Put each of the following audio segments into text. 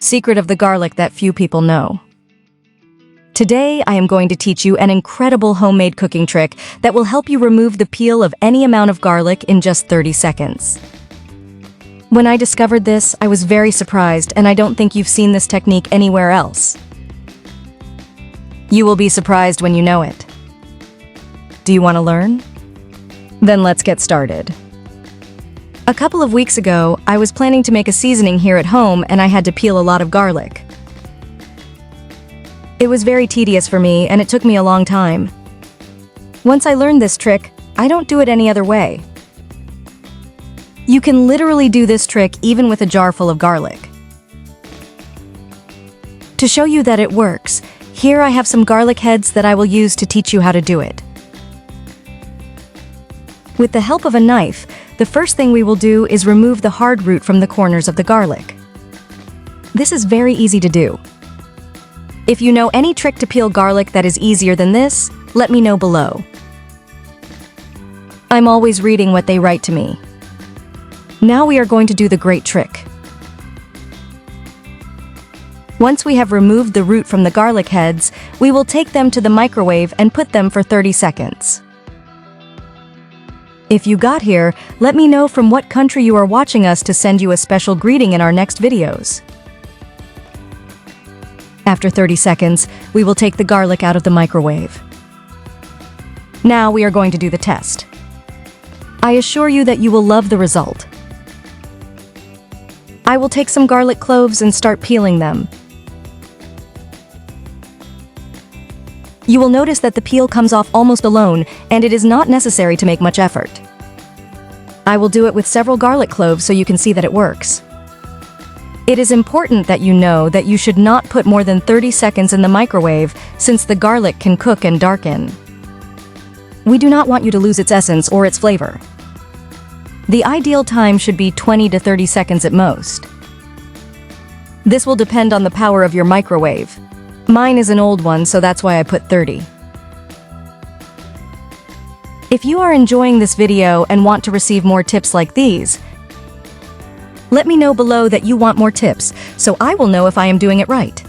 Secret of the garlic that few people know. Today, I am going to teach you an incredible homemade cooking trick that will help you remove the peel of any amount of garlic in just 30 seconds. When I discovered this, I was very surprised, and I don't think you've seen this technique anywhere else. You will be surprised when you know it. Do you want to learn? Then let's get started. A couple of weeks ago, I was planning to make a seasoning here at home and I had to peel a lot of garlic. It was very tedious for me and it took me a long time. Once I learned this trick, I don't do it any other way. You can literally do this trick even with a jar full of garlic. To show you that it works, here I have some garlic heads that I will use to teach you how to do it. With the help of a knife, the first thing we will do is remove the hard root from the corners of the garlic. This is very easy to do. If you know any trick to peel garlic that is easier than this, let me know below. I'm always reading what they write to me. Now we are going to do the great trick. Once we have removed the root from the garlic heads, we will take them to the microwave and put them for 30 seconds. If you got here, let me know from what country you are watching us to send you a special greeting in our next videos. After 30 seconds, we will take the garlic out of the microwave. Now we are going to do the test. I assure you that you will love the result. I will take some garlic cloves and start peeling them. You will notice that the peel comes off almost alone, and it is not necessary to make much effort. I will do it with several garlic cloves so you can see that it works. It is important that you know that you should not put more than 30 seconds in the microwave since the garlic can cook and darken. We do not want you to lose its essence or its flavor. The ideal time should be 20 to 30 seconds at most. This will depend on the power of your microwave. Mine is an old one, so that's why I put 30. If you are enjoying this video and want to receive more tips like these, let me know below that you want more tips, so I will know if I am doing it right.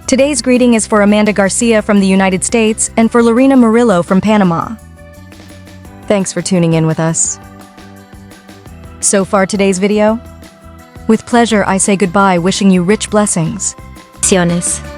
Today's greeting is for Amanda Garcia from the United States and for Lorena Murillo from Panama. Thanks for tuning in with us. So far today's video? With pleasure, I say goodbye, wishing you rich blessings. Bendiciones.